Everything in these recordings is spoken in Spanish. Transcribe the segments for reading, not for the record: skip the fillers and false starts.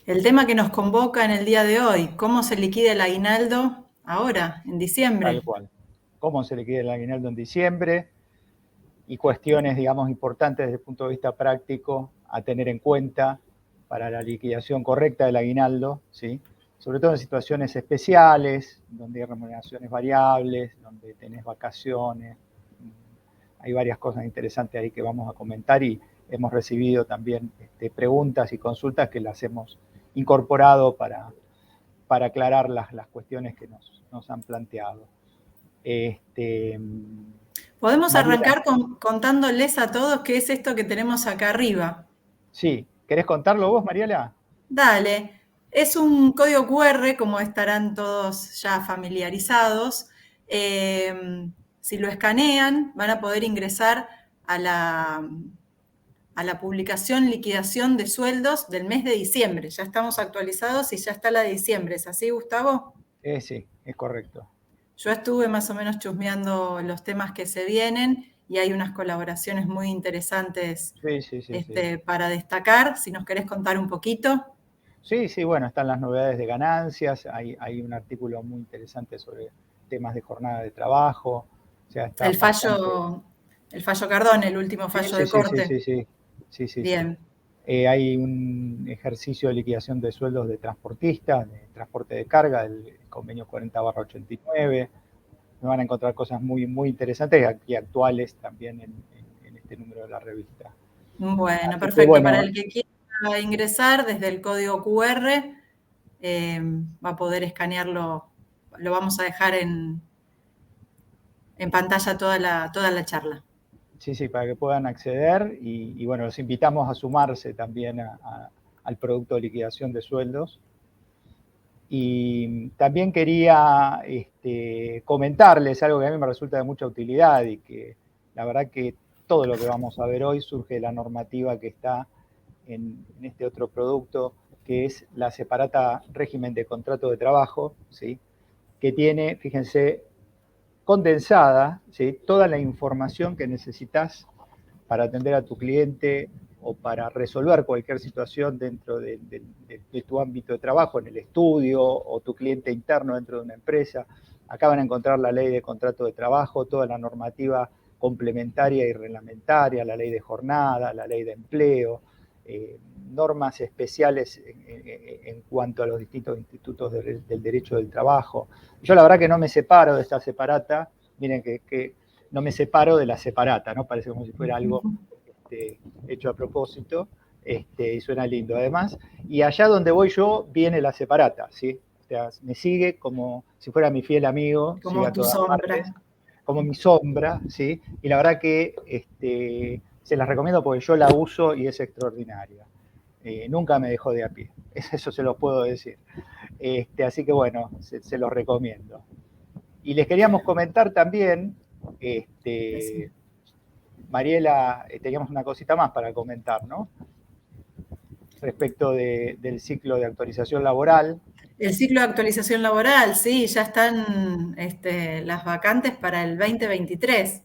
El tema que nos convoca en el día de hoy, ¿cómo se liquida el aguinaldo ahora, en Tal diciembre? cual. ¿Cómo se liquida el aguinaldo en diciembre? Y cuestiones, digamos, importantes desde el punto de vista práctico a tener en cuenta para la liquidación correcta del aguinaldo, ¿sí? Sobre todo en situaciones especiales, donde hay remuneraciones variables, donde tenés vacaciones. Hay varias cosas interesantes ahí que vamos a comentar y hemos recibido también preguntas y consultas que las hemos incorporado para aclarar las cuestiones que nos han planteado. Este, Podemos Mariela, arrancar contándoles a todos qué es esto que tenemos acá arriba. sí, ¿querés contarlo vos, Mariela? Dale, es un código QR, como estarán todos ya familiarizados. Si lo escanean, van a poder ingresar a la publicación liquidación de sueldos del mes de diciembre. Ya estamos actualizados y ya está la de diciembre. ¿Es así, Gustavo? Sí, es correcto. Yo estuve más o menos chusmeando los temas que se vienen y hay unas colaboraciones muy interesantes Sí. para destacar. Si nos querés contar un poquito. Sí, bueno, están las novedades de ganancias, hay un artículo muy interesante sobre temas de jornada de trabajo, o sea, está El bastante... fallo, el fallo Cardón, el último Sí, fallo de corte. sí. Bien. Hay un ejercicio de liquidación de sueldos de transportistas, de transporte de carga, el convenio 40/89. Me van a encontrar cosas muy interesantes y actuales también en este número de la revista. Bueno, Así que perfecto. Para bueno, el que quiera ingresar desde el código QR, va a poder escanearlo. Lo vamos a dejar en pantalla toda la charla. sí, para que puedan acceder y bueno, los invitamos a sumarse también al producto de liquidación de sueldos. Y también quería comentarles algo que a mí me resulta de mucha utilidad y que la verdad que todo lo que vamos a ver hoy surge de la normativa que está en este otro producto, que es la separata régimen de contrato de trabajo, ¿sí? Que tiene, fíjense, condensada, ¿sí? Toda la información que necesitas para atender a tu cliente o para resolver cualquier situación dentro de tu ámbito de trabajo, en el estudio o tu cliente interno dentro de una empresa. Acá van a encontrar la ley de contrato de trabajo, toda la normativa complementaria y reglamentaria, la ley de jornada, la ley de empleo, normas especiales en cuanto a los distintos institutos del derecho del trabajo. Yo la verdad que no me separo de esta separata, miren que no me separo de la separata, ¿no? Parece como si fuera algo hecho a propósito, y suena lindo además. Y allá donde voy yo viene la separata, ¿sí? O sea, me sigue como si fuera mi fiel amigo, sigue Como a tu todas partes, sombra. como mi sombra, ¿sí? Y la verdad que se las recomiendo porque yo la uso y es extraordinaria. Nunca me dejó de a pie, eso se lo puedo decir. Así que bueno, se los recomiendo. Y les queríamos comentar también, Sí. Mariela, teníamos una cosita más para comentar, ¿no? Respecto del ciclo de actualización laboral. El ciclo de actualización laboral, sí, ya están las vacantes para el 2023.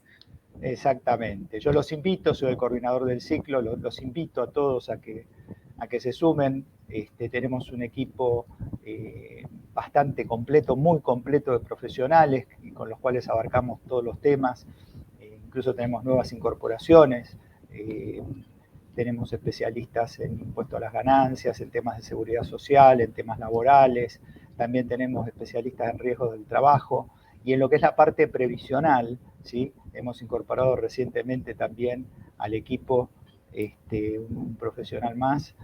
Exactamente. Yo los invito, soy el coordinador del ciclo, los invito a todos a que se sumen. Tenemos un equipo bastante completo, muy completo de profesionales con los cuales abarcamos todos los temas. Incluso tenemos nuevas incorporaciones. Tenemos especialistas en impuesto a las ganancias, en temas de seguridad social, en temas laborales. También tenemos especialistas en riesgos del trabajo. Y en lo que es la parte previsional, ¿sí? Hemos incorporado recientemente también al equipo un profesional más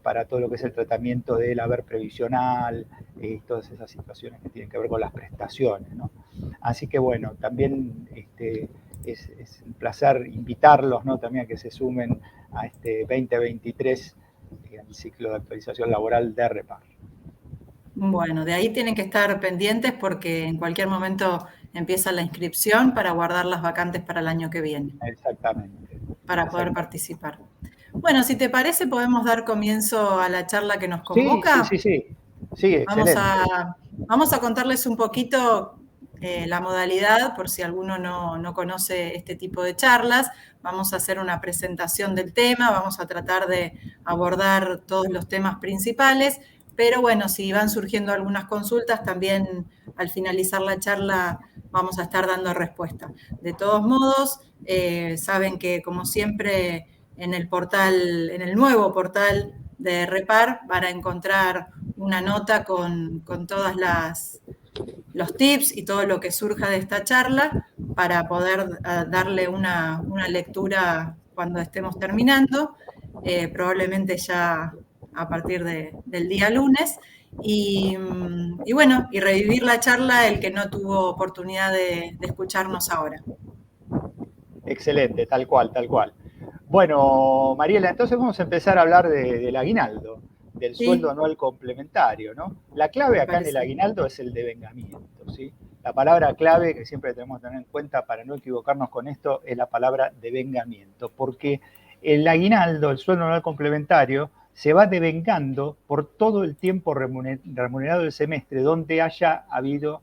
para todo lo que es el tratamiento del haber previsional, todas esas situaciones que tienen que ver con las prestaciones, ¿no? Así que bueno, también es un placer invitarlos, ¿no? También a que se sumen a este 2023, el ciclo de actualización laboral de REPAR. Bueno, de ahí tienen que estar pendientes porque en cualquier momento empieza la inscripción para guardar las vacantes para el año que viene, Exactamente, para poder exactamente. participar. Bueno, si te parece, podemos dar comienzo a la charla que nos Sí. convoca. Sí, Vamos excelente. a, vamos a contarles un poquito la modalidad, por si alguno no conoce este tipo de charlas. Vamos a hacer una presentación del tema, vamos a tratar de abordar todos los temas principales, pero bueno, si van surgiendo algunas consultas, también al finalizar la charla vamos a estar dando respuesta. De todos modos, saben que como siempre en el portal, en el nuevo portal de Repar, van a encontrar una nota con todas los tips y todo lo que surja de esta charla para poder darle una lectura cuando estemos terminando, probablemente ya a partir del día lunes. Y bueno, y revivir la charla el que no tuvo oportunidad de escucharnos ahora. Excelente, tal cual, tal cual. Bueno, Mariela, entonces vamos a empezar a hablar del aguinaldo, del sueldo ¿Sí? anual complementario, ¿no? La clave Me acá en el parece. aguinaldo es el devengamiento, ¿sí? La palabra clave que siempre tenemos que tener en cuenta para no equivocarnos con esto es la palabra devengamiento, porque el aguinaldo, el sueldo anual complementario, se va devengando por todo el tiempo remunerado del semestre donde haya habido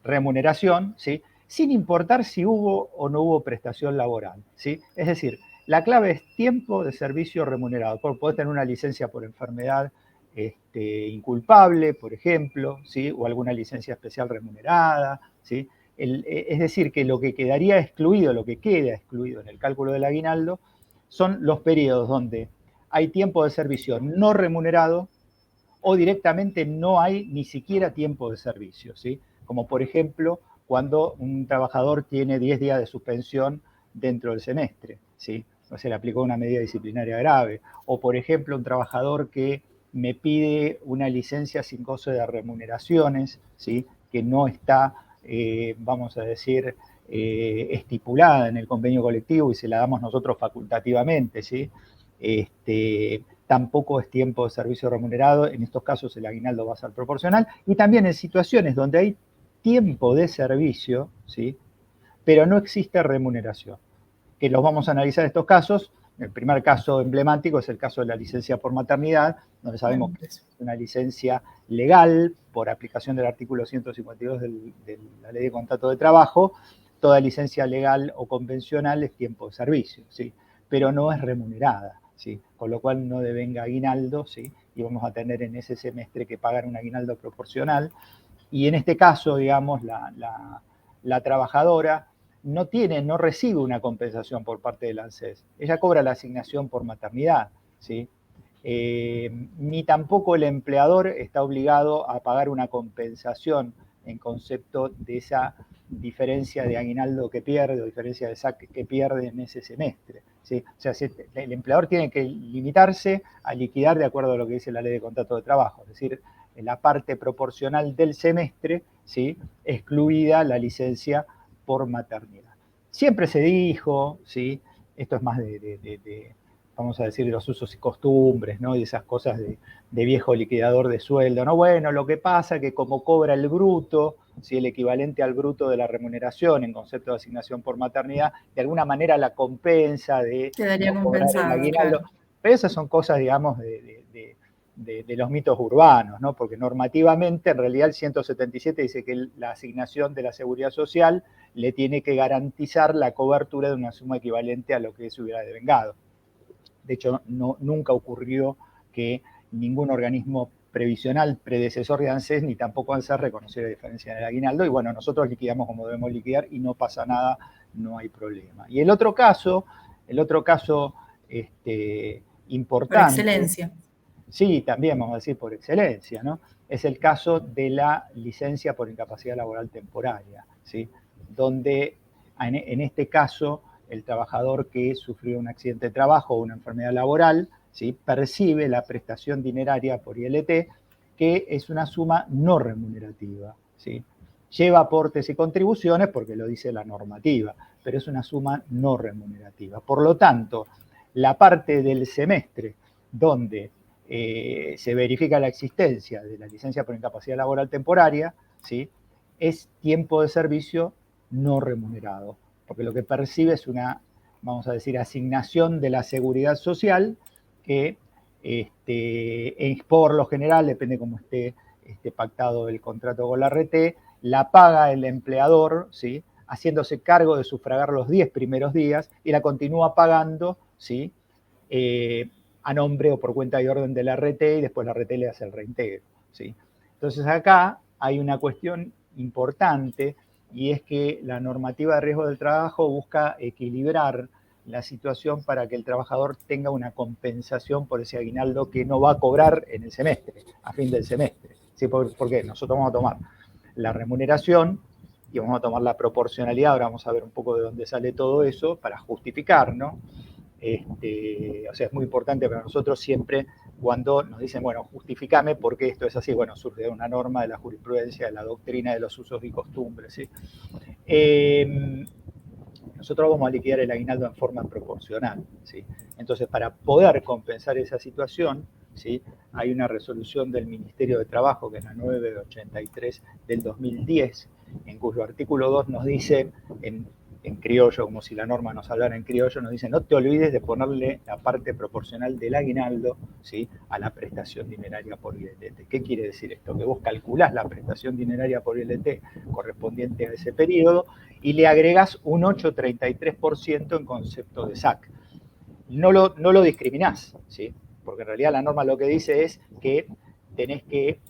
remuneración, ¿sí? Sin importar si hubo o no hubo prestación laboral, ¿sí? Es decir, la clave es tiempo de servicio remunerado. Podés tener una licencia por enfermedad inculpable, por ejemplo, ¿sí? O alguna licencia especial remunerada, ¿sí? Es decir, que lo que quedaría excluido, lo que queda excluido en el cálculo del aguinaldo, son los periodos donde hay tiempo de servicio no remunerado o directamente no hay ni siquiera tiempo de servicio, ¿sí? Como por ejemplo cuando un trabajador tiene 10 días de suspensión dentro del semestre, ¿sí? O se le aplicó una medida disciplinaria grave. O por ejemplo un trabajador que me pide una licencia sin goce de remuneraciones, ¿sí? Que no está, vamos a decir, estipulada en el convenio colectivo y se la damos nosotros facultativamente, ¿sí? Tampoco es tiempo de servicio remunerado, en estos casos el aguinaldo va a ser proporcional, y también en situaciones donde hay tiempo de servicio, ¿sí? Pero no existe remuneración, que los vamos a analizar estos casos. El primer caso emblemático es el caso de la licencia por maternidad, donde sabemos que es una licencia legal por aplicación del artículo 152 de la Ley de Contrato de Trabajo. Toda licencia legal o convencional es tiempo de servicio, ¿sí? Pero no es remunerada, ¿sí? Con lo cual no devenga aguinaldo, ¿sí? Y vamos a tener en ese semestre que pagar un aguinaldo proporcional. Y en este caso, digamos, la trabajadora no recibe una compensación por parte del ANSES. Ella cobra la asignación por maternidad, ¿sí? Ni tampoco el empleador está obligado a pagar una compensación en concepto de esa diferencia de aguinaldo que pierde o diferencia de SAC que pierde en ese semestre, ¿sí? O sea, el empleador tiene que limitarse a liquidar de acuerdo a lo que dice la Ley de Contrato de Trabajo, es decir, en la parte proporcional del semestre, ¿sí? Excluida la licencia por maternidad. Siempre se dijo, ¿sí? Esto es más vamos a decir, de los usos y costumbres, ¿no? Y esas cosas de viejo liquidador de sueldo, ¿no? Bueno, lo que pasa es que como cobra el bruto, ¿sí? El equivalente al bruto de la remuneración en concepto de asignación por maternidad, de alguna manera la compensa de Quedaría no cobrar el compensado, aguinaldo. claro. Pero esas son cosas, digamos, de los mitos urbanos, ¿no? Porque normativamente, en realidad, el 177 dice que la asignación de la seguridad social le tiene que garantizar la cobertura de una suma equivalente a lo que se hubiera devengado. De hecho, nunca ocurrió que ningún organismo previsional predecesor de ANSES ni tampoco ANSES reconociera la diferencia en el aguinaldo, y bueno, nosotros liquidamos como debemos liquidar y no pasa nada, no hay problema. Y el otro caso Por importante, excelencia. sí, también vamos a decir por excelencia, ¿no? Es el caso de la licencia por incapacidad laboral temporaria, ¿sí? Donde en este caso el trabajador que sufrió un accidente de trabajo o una enfermedad laboral, ¿sí? Percibe la prestación dineraria por ILT, que es una suma no remunerativa, ¿sí? Lleva aportes y contribuciones porque lo dice la normativa, pero es una suma no remunerativa. Por lo tanto, la parte del semestre donde se verifica la existencia de la licencia por incapacidad laboral temporaria, ¿sí? Es tiempo de servicio no remunerado, porque lo que percibe es una, vamos a decir, asignación de la seguridad social que por lo general, depende cómo esté pactado el contrato con la RT, la paga el empleador, ¿sí? Haciéndose cargo de sufragar los 10 primeros días y la continúa pagando, ¿sí? A nombre o por cuenta y orden de la RT y después la RT le hace el reintegro, ¿sí? Entonces acá hay una cuestión importante y es que la normativa de riesgo del trabajo busca equilibrar la situación para que el trabajador tenga una compensación por ese aguinaldo que no va a cobrar en el semestre, a fin del semestre. ¿Sí? ¿Por qué? Nosotros vamos a tomar la remuneración y vamos a tomar la proporcionalidad, ahora vamos a ver un poco de dónde sale todo eso para justificar, ¿no? O sea, es muy importante para nosotros siempre cuando nos dicen, bueno, justifícame por qué esto es así. Bueno, surge de una norma de la jurisprudencia, de la doctrina de los usos y costumbres, ¿sí? Nosotros vamos a liquidar el aguinaldo en forma proporcional, ¿sí? Entonces, para poder compensar esa situación, ¿sí? Hay una resolución del Ministerio de Trabajo, que es la 983 del 2010, en cuyo artículo 2 nos dice, en criollo, como si la norma nos hablara en criollo, nos dice, no te olvides de ponerle la parte proporcional del aguinaldo, ¿sí? A la prestación dineraria por ILT. ¿Qué quiere decir esto? Que vos calculás la prestación dineraria por ILT correspondiente a ese periodo y le agregás un 8,33% en concepto de SAC. No lo discriminás, ¿sí? Porque en realidad la norma lo que dice es que tenés que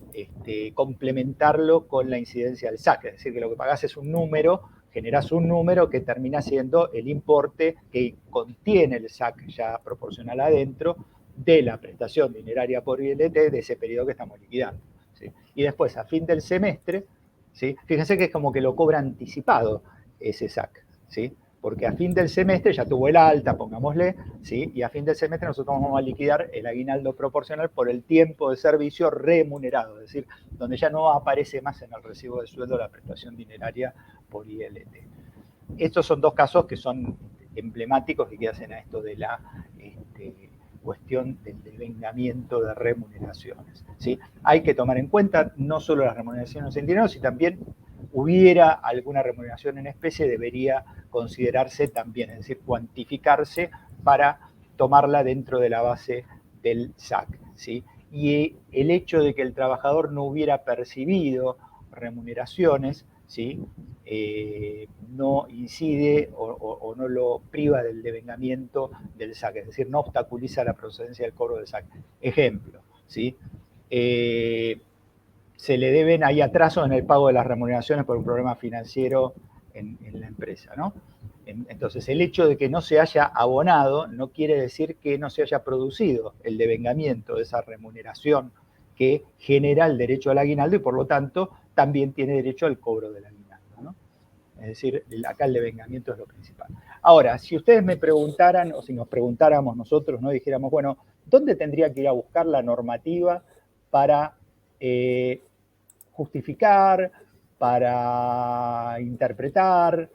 complementarlo con la incidencia del SAC, es decir, que lo que pagás es un número, generás un número que termina siendo el importe que contiene el SAC ya proporcional adentro de la prestación dineraria por ILT de ese periodo que estamos liquidando, ¿sí? Y después, a fin del semestre, ¿sí? Fíjense que es como que lo cobra anticipado ese SAC, ¿sí? Porque a fin del semestre ya tuvo el alta, pongámosle, ¿sí? Y a fin del semestre nosotros vamos a liquidar el aguinaldo proporcional por el tiempo de servicio remunerado, es decir, donde ya no aparece más en el recibo de sueldo la prestación dineraria por ILT. Estos son dos casos que son emblemáticos y que hacen a esto de la cuestión del devengamiento de remuneraciones, ¿sí? Hay que tomar en cuenta no solo las remuneraciones en dinero, sino también hubiera alguna remuneración en especie, debería considerarse también, es decir, cuantificarse para tomarla dentro de la base del SAC, ¿sí? Y el hecho de que el trabajador no hubiera percibido remuneraciones, ¿sí? No incide o no lo priva del devengamiento del SAC, es decir, no obstaculiza la procedencia del cobro del SAC. Ejemplo, ¿sí? Se le deben, hay atrasos en el pago de las remuneraciones por un problema financiero en la empresa, ¿no? Entonces, el hecho de que no se haya abonado no quiere decir que no se haya producido el devengamiento de esa remuneración que genera el derecho al aguinaldo y, por lo tanto, también tiene derecho al cobro del aguinaldo, ¿no? Es decir, acá el devengamiento es lo principal. Ahora, si ustedes me preguntaran, o si nos preguntáramos nosotros, ¿no? Dijéramos, bueno, ¿dónde tendría que ir a buscar la normativa para justificar, para interpretar,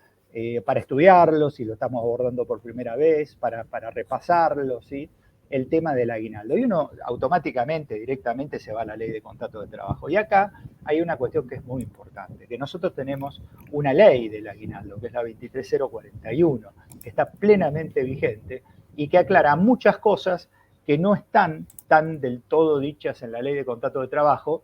para estudiarlo, si lo estamos abordando por primera vez, para repasarlo, ¿sí? El tema del aguinaldo. Y uno automáticamente, directamente se va a la ley de contrato de trabajo. Y acá hay una cuestión que es muy importante, que nosotros tenemos una ley del aguinaldo, que es la 23041, que está plenamente vigente y que aclara muchas cosas que no están tan del todo dichas en la ley de contrato de trabajo,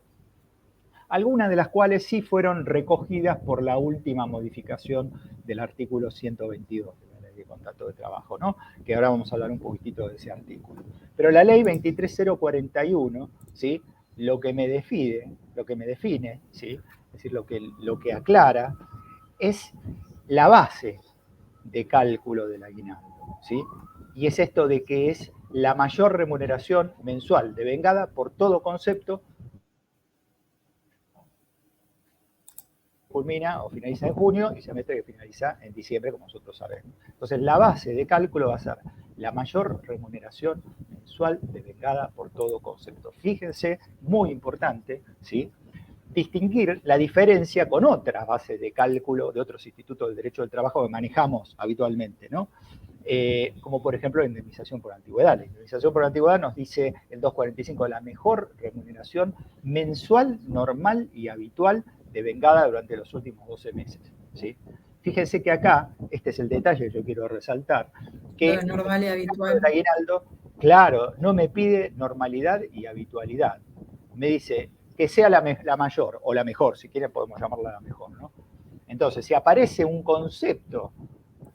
algunas de las cuales sí fueron recogidas por la última modificación del artículo 122 de la ley de contrato de trabajo, ¿no? Que ahora vamos a hablar un poquitito de ese artículo. Pero la ley 23041, ¿sí? Lo que me define, ¿sí? Es decir, lo que aclara es la base de cálculo del aguinaldo, ¿sí? Y es esto de que es la mayor remuneración mensual devengada por todo concepto culmina o finaliza en junio y semestre que finaliza en diciembre, como nosotros sabemos. Entonces, la base de cálculo va a ser la mayor remuneración mensual devengada por todo concepto. Fíjense, muy importante, ¿sí? Distinguir la diferencia con otras bases de cálculo de otros institutos del derecho del trabajo que manejamos habitualmente, ¿no? Como por ejemplo la indemnización por antigüedad. La indemnización por antigüedad nos dice el 245, la mejor remuneración mensual, normal y habitual devengada durante los últimos 12 meses, ¿sí? Fíjense que acá, este es el detalle que yo quiero resaltar, que lo normal y habitual. El aguinaldo, claro, no me pide normalidad y habitualidad. Me dice, que sea la mayor, o la mejor, si quieren podemos llamarla la mejor, ¿no? Entonces, si aparece un concepto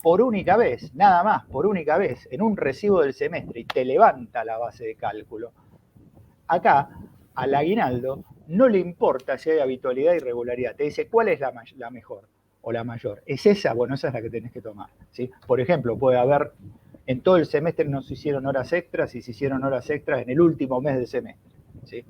por única vez, nada más, por única vez, en un recibo del semestre y te levanta la base de cálculo, acá al aguinaldo no le importa si hay habitualidad y regularidad, te dice cuál es la mejor o la mayor. ¿Es esa? Bueno, esa es la que tenés que tomar, ¿sí? Por ejemplo, puede haber, en todo el semestre no se hicieron horas extras y se hicieron horas extras en el último mes del semestre, ¿sí?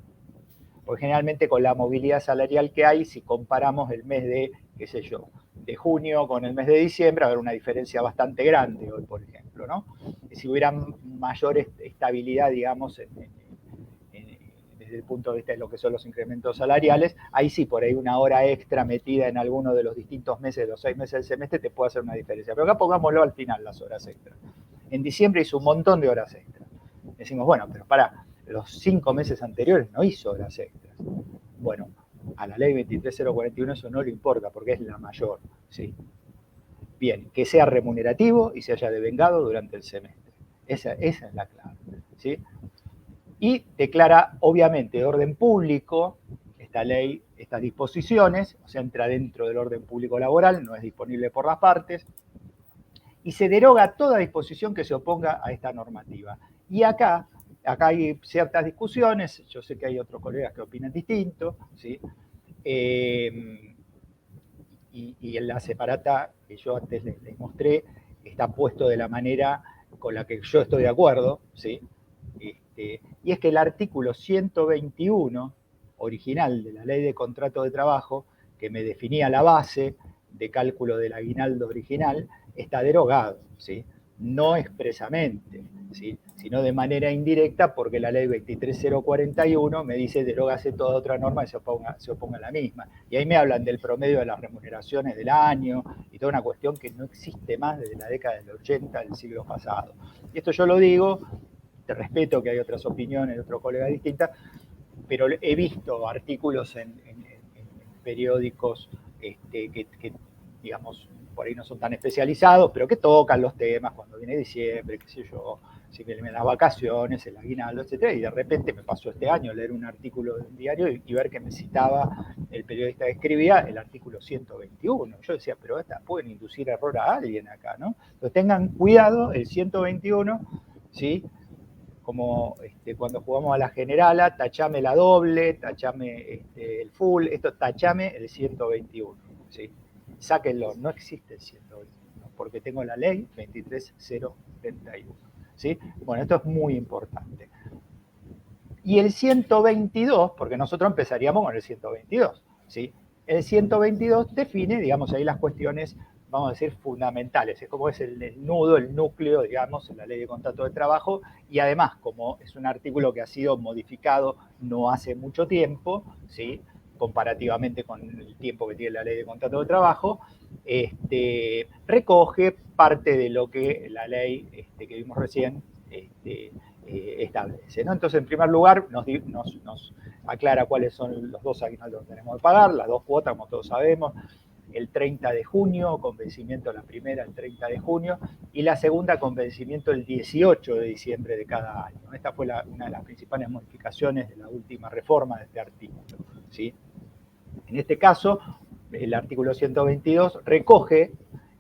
Porque generalmente con la movilidad salarial que hay, si comparamos el mes de, qué sé yo, de junio con el mes de diciembre, va a haber una diferencia bastante grande hoy, por ejemplo, ¿no? Si hubiera mayor estabilidad, digamos, desde el punto de vista de lo que son los incrementos salariales, ahí sí, por ahí una hora extra metida en alguno de los distintos meses, de los 6 meses del semestre, te puede hacer una diferencia. Pero acá pongámoslo al final, las horas extras. En diciembre hizo un montón de horas extras. Decimos, bueno, pero pará, los 5 meses anteriores no hizo horas extras. Bueno, a la ley 23041 eso no le importa porque es la mayor, ¿sí? Bien, que sea remunerativo y se haya devengado durante el semestre. Esa es la clave, ¿sí? Y declara, obviamente, de orden público, esta ley, estas disposiciones, o sea, entra dentro del orden público laboral, no es disponible por las partes, y se deroga toda disposición que se oponga a esta normativa. Y acá hay ciertas discusiones, yo sé que hay otros colegas que opinan distinto, ¿sí? Y en la separata que yo antes les mostré está puesto de la manera con la que yo estoy de acuerdo, ¿sí? Y es que el artículo 121 original de la Ley de Contrato de Trabajo, que me definía la base de cálculo del aguinaldo original, está derogado, ¿sí? No expresamente, ¿sí? Sino de manera indirecta, porque la ley 23041 me dice derógase toda otra norma y se oponga a la misma. Y ahí me hablan del promedio de las remuneraciones del año y toda una cuestión que no existe más desde la década del 80 del siglo pasado. Y esto yo lo digo, te respeto que hay otras opiniones de otros colegas distintas, pero he visto artículos en periódicos que, digamos, por ahí no son tan especializados, pero que tocan los temas cuando viene diciembre, qué sé yo, si vienen las vacaciones, el aguinaldo, etcétera, y de repente me pasó este año leer un artículo de un diario y ver que me citaba el periodista que escribía el artículo 121. Yo decía, pero pueden inducir error a alguien acá, ¿no? Entonces tengan cuidado, el 121, ¿sí? Como cuando jugamos a la generala, tachame la doble, tachame el full, esto tachame el 121, ¿sí? Sáquenlo, no existe el 121, porque tengo la ley 23071, ¿sí? Bueno, esto es muy importante. Y el 122, porque nosotros empezaríamos con el 122, ¿sí? El 122 define, digamos, ahí las cuestiones, vamos a decir, fundamentales. Es como es el nudo, el núcleo, digamos, en la ley de contrato de trabajo, y además, como es un artículo que ha sido modificado no hace mucho tiempo, ¿sí? Comparativamente con el tiempo que tiene la ley de contrato de trabajo, recoge parte de lo que la ley que vimos recién establece, ¿no? Entonces, en primer lugar, nos aclara cuáles son los dos aguinaldos que tenemos que pagar, las dos cuotas, como todos sabemos, el 30 de junio, con vencimiento la primera el 30 de junio, y la segunda con vencimiento el 18 de diciembre de cada año. Esta fue una de las principales modificaciones de la última reforma de este artículo, ¿sí? En este caso, el artículo 122 recoge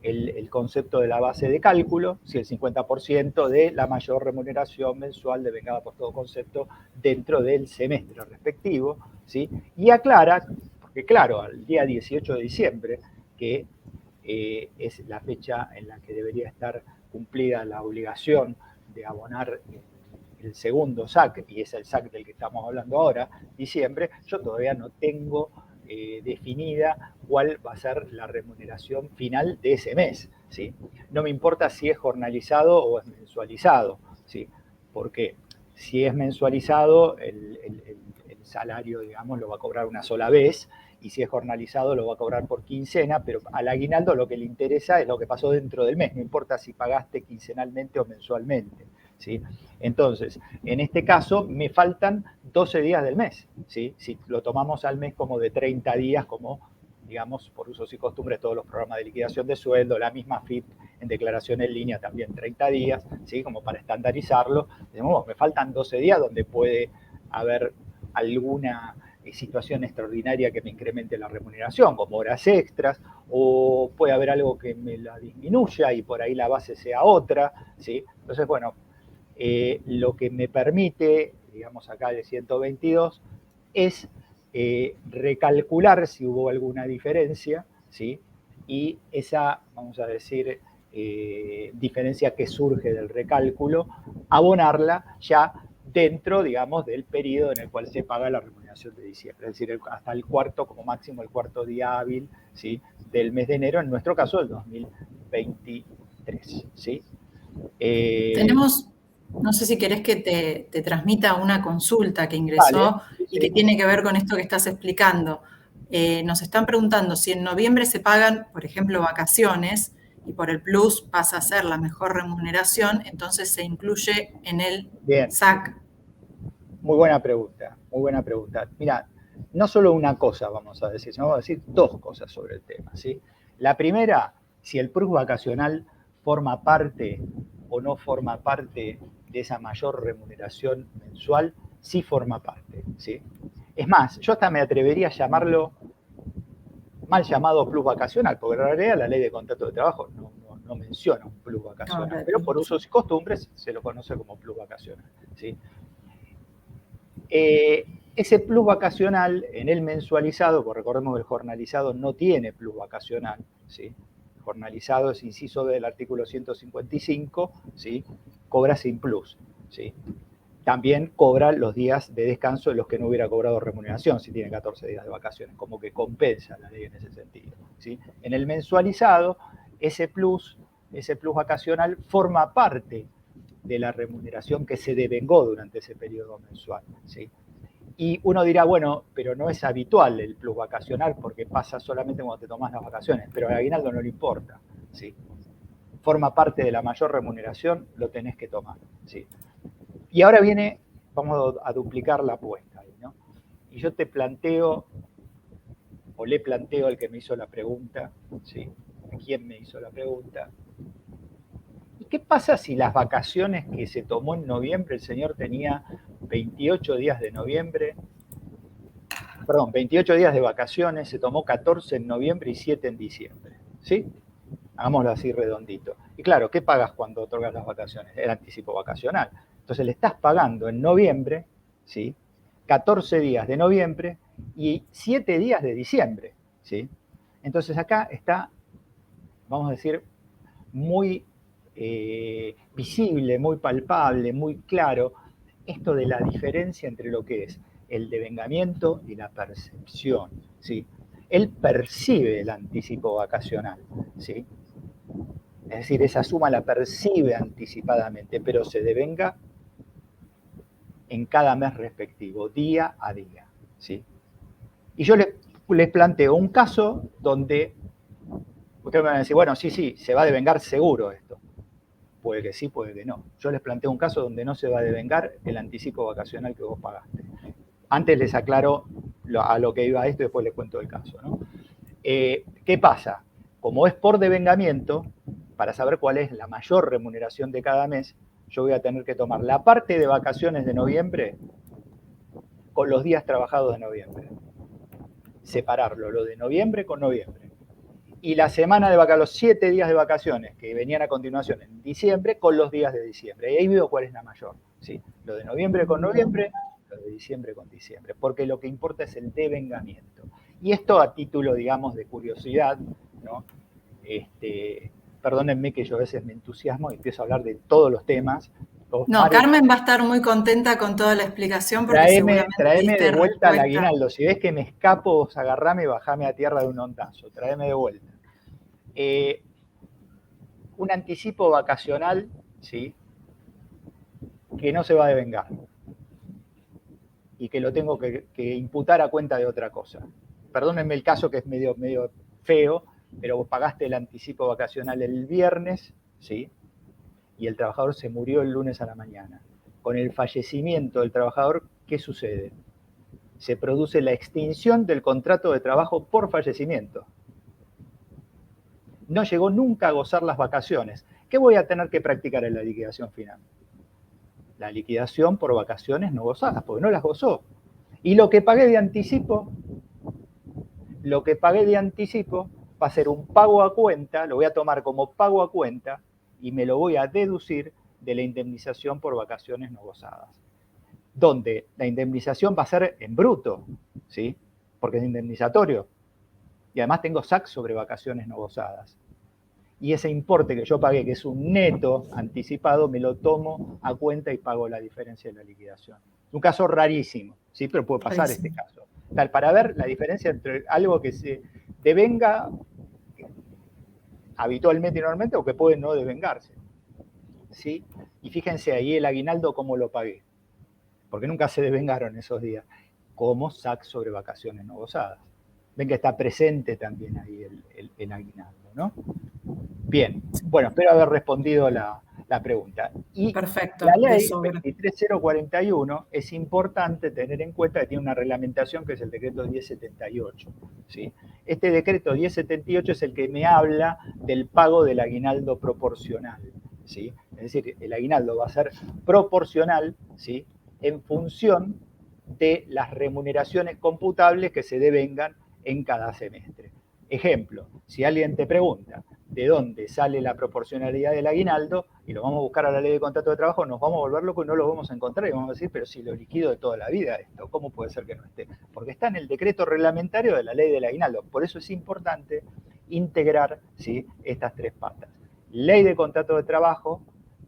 el concepto de la base de cálculo, si el 50% de la mayor remuneración mensual devengada por todo concepto dentro del semestre respectivo, ¿sí? Y aclara, porque claro, al día 18 de diciembre, que es la fecha en la que debería estar cumplida la obligación de abonar el segundo SAC, y es el SAC del que estamos hablando ahora, diciembre, yo todavía no tengo definida cuál va a ser la remuneración final de ese mes, ¿sí? No me importa si es jornalizado o es mensualizado, ¿sí? Porque si es mensualizado, el salario, digamos, lo va a cobrar una sola vez, y si es jornalizado lo va a cobrar por quincena, pero al aguinaldo lo que le interesa es lo que pasó dentro del mes, no importa si pagaste quincenalmente o mensualmente, ¿sí? Entonces, en este caso me faltan 12 días del mes, ¿sí? Si lo tomamos al mes como de 30 días, como digamos, por usos y costumbres, todos los programas de liquidación de sueldo, la misma FIP en declaración en línea también 30 días, ¿sí? Como para estandarizarlo. Decimos, me faltan 12 días donde puede haber alguna situación extraordinaria que me incremente la remuneración, como horas extras, o puede haber algo que me la disminuya y por ahí la base sea otra, ¿sí? Entonces, bueno, lo que me permite, digamos acá de 122, es recalcular si hubo alguna diferencia, ¿sí? Y esa, vamos a decir, diferencia que surge del recálculo, abonarla ya dentro, digamos, del periodo en el cual se paga la remuneración de diciembre, es decir, hasta el cuarto, como máximo el cuarto día hábil, ¿sí? Del mes de enero, en nuestro caso, del 2023, ¿sí? Tenemos, no sé si querés que te transmita una consulta que Vale, ingresó sí, y que sí. tiene que ver con esto que estás explicando. Nos están preguntando si en noviembre se pagan, por ejemplo, vacaciones y por el plus pasa a ser la mejor remuneración, entonces se incluye en el Bien, SAC. muy buena pregunta, muy buena pregunta. Mira, no solo una cosa vamos a decir, sino vamos a decir dos cosas sobre el tema, ¿sí? La primera, si el plus vacacional forma parte o no forma parte de esa mayor remuneración mensual, sí forma parte, ¿sí? Es más, yo hasta me atrevería a llamarlo mal llamado plus vacacional, porque en realidad la ley de contrato de trabajo no menciona un plus vacacional, pero por usos y costumbres se lo conoce como plus vacacional, ¿sí? Ese plus vacacional en el mensualizado, porque recordemos que el jornalizado no tiene plus vacacional, ¿sí? El jornalizado es inciso del artículo 155, ¿sí? Cobra sin plus, ¿sí? También cobra los días de descanso de los que no hubiera cobrado remuneración, si tiene 14 días de vacaciones, como que compensa la ley en ese sentido, ¿sí? En el mensualizado, ese plus vacacional forma parte de la remuneración que se devengó durante ese periodo mensual, ¿sí? Y uno dirá, bueno, pero no es habitual el plus vacacional porque pasa solamente cuando te tomas las vacaciones, pero al aguinaldo no le importa, ¿sí? Forma parte de la mayor remuneración, lo tenés que tomar, ¿sí? Y ahora viene, vamos a duplicar la apuesta, ¿no? Y yo te planteo, o le planteo al que me hizo la pregunta, ¿sí? ¿A quién me hizo la pregunta? ¿Y qué pasa si las vacaciones que se tomó en noviembre, el señor tenía 28 días de noviembre, perdón, 28 días de vacaciones, se tomó 14 en noviembre y 7 en diciembre? ¿Sí? Hagámoslo así redondito. Y claro, ¿qué pagas cuando otorgas las vacaciones? El anticipo vacacional. Entonces le estás pagando en noviembre, ¿sí? 14 días de noviembre y 7 días de diciembre, ¿sí? Entonces acá está, vamos a decir, muy visible, muy palpable, muy claro, esto de la diferencia entre lo que es el devengamiento y la percepción, ¿sí? Él percibe el anticipo vacacional, ¿sí? Es decir, esa suma la percibe anticipadamente, pero se devenga en cada mes respectivo, día a día, ¿sí? Y yo les planteo un caso donde ustedes me van a decir, bueno, sí, se va a devengar seguro esto. Puede que sí, puede que no. Yo les planteo un caso donde no se va a devengar el anticipo vacacional que vos pagaste. Antes les aclaro a lo que iba esto y después les cuento el caso, ¿no? ¿Qué pasa? Como es por devengamiento, para saber cuál es la mayor remuneración de cada mes, yo voy a tener que tomar la parte de vacaciones de noviembre con los días trabajados de noviembre. Separarlo, lo de noviembre con noviembre. Y la semana de vacaciones, los 7 días de vacaciones que venían a continuación en diciembre con los días de diciembre. Y ahí veo cuál es la mayor, ¿sí? Lo de noviembre con noviembre, lo de diciembre con diciembre, porque lo que importa es el devengamiento. Y esto a título, digamos, de curiosidad, ¿no? Perdónenme que yo a veces me entusiasmo y empiezo a hablar de todos los temas. No, Carmen va a estar muy contenta con toda la explicación porque seguramente Traeme de diste vuelta al respuesta. aguinaldo. Si ves que me escapo, vos agarrame y bajame a tierra de un ondazo. Traeme de vuelta. Un anticipo vacacional, ¿sí? Que no se va a devengar y que lo tengo que imputar a cuenta de otra cosa. Perdónenme el caso que es medio feo, pero vos pagaste el anticipo vacacional el viernes, ¿sí? Y el trabajador se murió el lunes a la mañana. Con el fallecimiento del trabajador, ¿qué sucede? Se produce la extinción del contrato de trabajo por fallecimiento. No llegó nunca a gozar las vacaciones. ¿Qué voy a tener que practicar en la liquidación final? La liquidación por vacaciones no gozadas, porque no las gozó. Y lo que pagué de anticipo, va a ser un pago a cuenta, lo voy a tomar como pago a cuenta y me lo voy a deducir de la indemnización por vacaciones no gozadas. Donde la indemnización va a ser en bruto, ¿sí? Porque es indemnizatorio. Y además tengo SAC sobre vacaciones no gozadas. Y ese importe que yo pagué, que es un neto anticipado, me lo tomo a cuenta y pago la diferencia de la liquidación. Es un caso rarísimo, ¿sí? Pero puede pasar Rarísimo. este caso. Para ver la diferencia entre algo que se devenga habitualmente y normalmente o que puede no devengarse, ¿sí? Y fíjense ahí el aguinaldo cómo lo pagué, porque nunca se devengaron esos días, como SAC sobre vacaciones no gozadas. Ven que está presente también ahí el aguinaldo, ¿no? Bien, bueno, espero haber respondido la pregunta. Y la Perfecto, de ley sobra. 23041 es importante tener en cuenta que tiene una reglamentación que es el decreto 1078. ¿Sí? Este decreto 1078 es el que me habla del pago del aguinaldo proporcional. ¿Sí? Es decir, el aguinaldo va a ser proporcional, ¿sí? En función de las remuneraciones computables que se devengan en cada semestre. Ejemplo, si alguien te pregunta de dónde sale la proporcionalidad del aguinaldo y lo vamos a buscar a la ley de contrato de trabajo, nos vamos a volver locos y no lo vamos a encontrar y vamos a decir, pero si lo liquido de toda la vida esto, ¿cómo puede ser que no esté? Porque está en el decreto reglamentario de la ley del aguinaldo. Por eso es importante integrar, ¿sí?, estas tres patas. Ley de contrato de trabajo,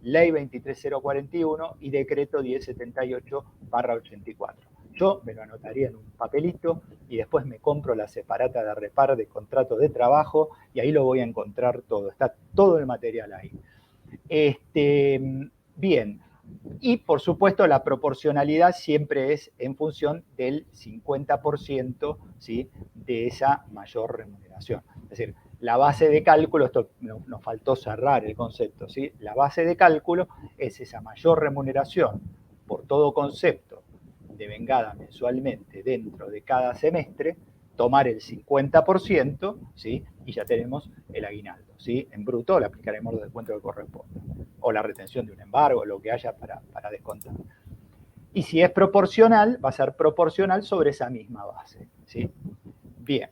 ley 23041 y decreto 1078/84. Yo me lo anotaría en un papelito y después me compro la separata de repar de contrato de trabajo y ahí lo voy a encontrar todo. Está todo el material ahí. Bien. Y por supuesto la proporcionalidad siempre es en función del 50%, ¿sí?, de esa mayor remuneración. Es decir, la base de cálculo, esto nos faltó cerrar el concepto, ¿sí? La base de cálculo es esa mayor remuneración por todo concepto devengada mensualmente dentro de cada semestre, tomar el 50%, ¿sí?, y ya tenemos el aguinaldo, ¿sí? En bruto le aplicaremos los descuentos que correspondan, o la retención de un embargo, lo que haya para descontar. Y si es proporcional, va a ser proporcional sobre esa misma base, ¿sí? Bien.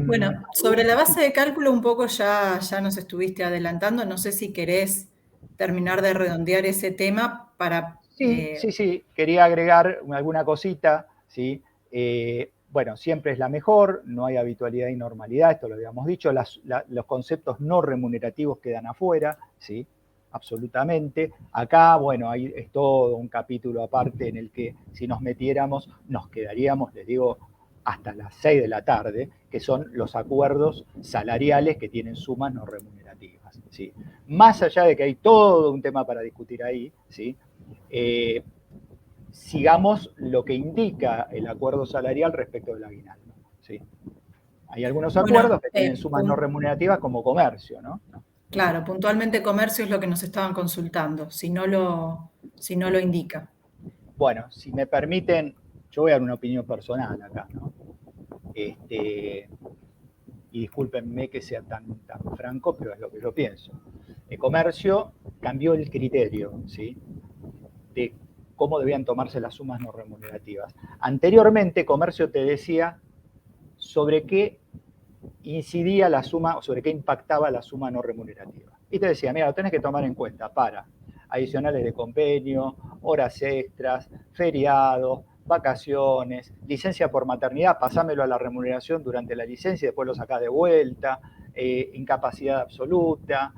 Bueno, sobre la base de cálculo un poco ya nos estuviste adelantando. No sé si querés terminar de redondear ese tema para... Sí, quería agregar alguna cosita, ¿sí? Bueno, siempre es la mejor, no hay habitualidad y normalidad, esto lo habíamos dicho, los conceptos no remunerativos quedan afuera, ¿sí? Absolutamente. Acá, bueno, es todo un capítulo aparte en el que si nos metiéramos nos quedaríamos, les digo, hasta las 6 de la tarde, que son los acuerdos salariales que tienen sumas no remunerativas, ¿sí? Más allá de que hay todo un tema para discutir ahí, ¿sí? Sigamos lo que indica el acuerdo salarial respecto del aguinaldo, ¿sí? Hay algunos acuerdos Bueno, que tienen sumas no remunerativas como comercio, ¿no? claro, puntualmente comercio es lo que nos estaban consultando, si no lo indica. Bueno, si me permiten, yo voy a dar una opinión personal acá, ¿no? Y discúlpenme que sea tan franco, pero es lo que yo pienso. El comercio cambió el criterio, ¿sí?, de cómo debían tomarse las sumas no remunerativas. Anteriormente, comercio te decía sobre qué incidía la suma o sobre qué impactaba la suma no remunerativa. Y te decía, mira, lo tenés que tomar en cuenta para adicionales de convenio, horas extras, feriados, vacaciones, licencia por maternidad, pasámelo a la remuneración durante la licencia y después lo sacás de vuelta, incapacidad absoluta,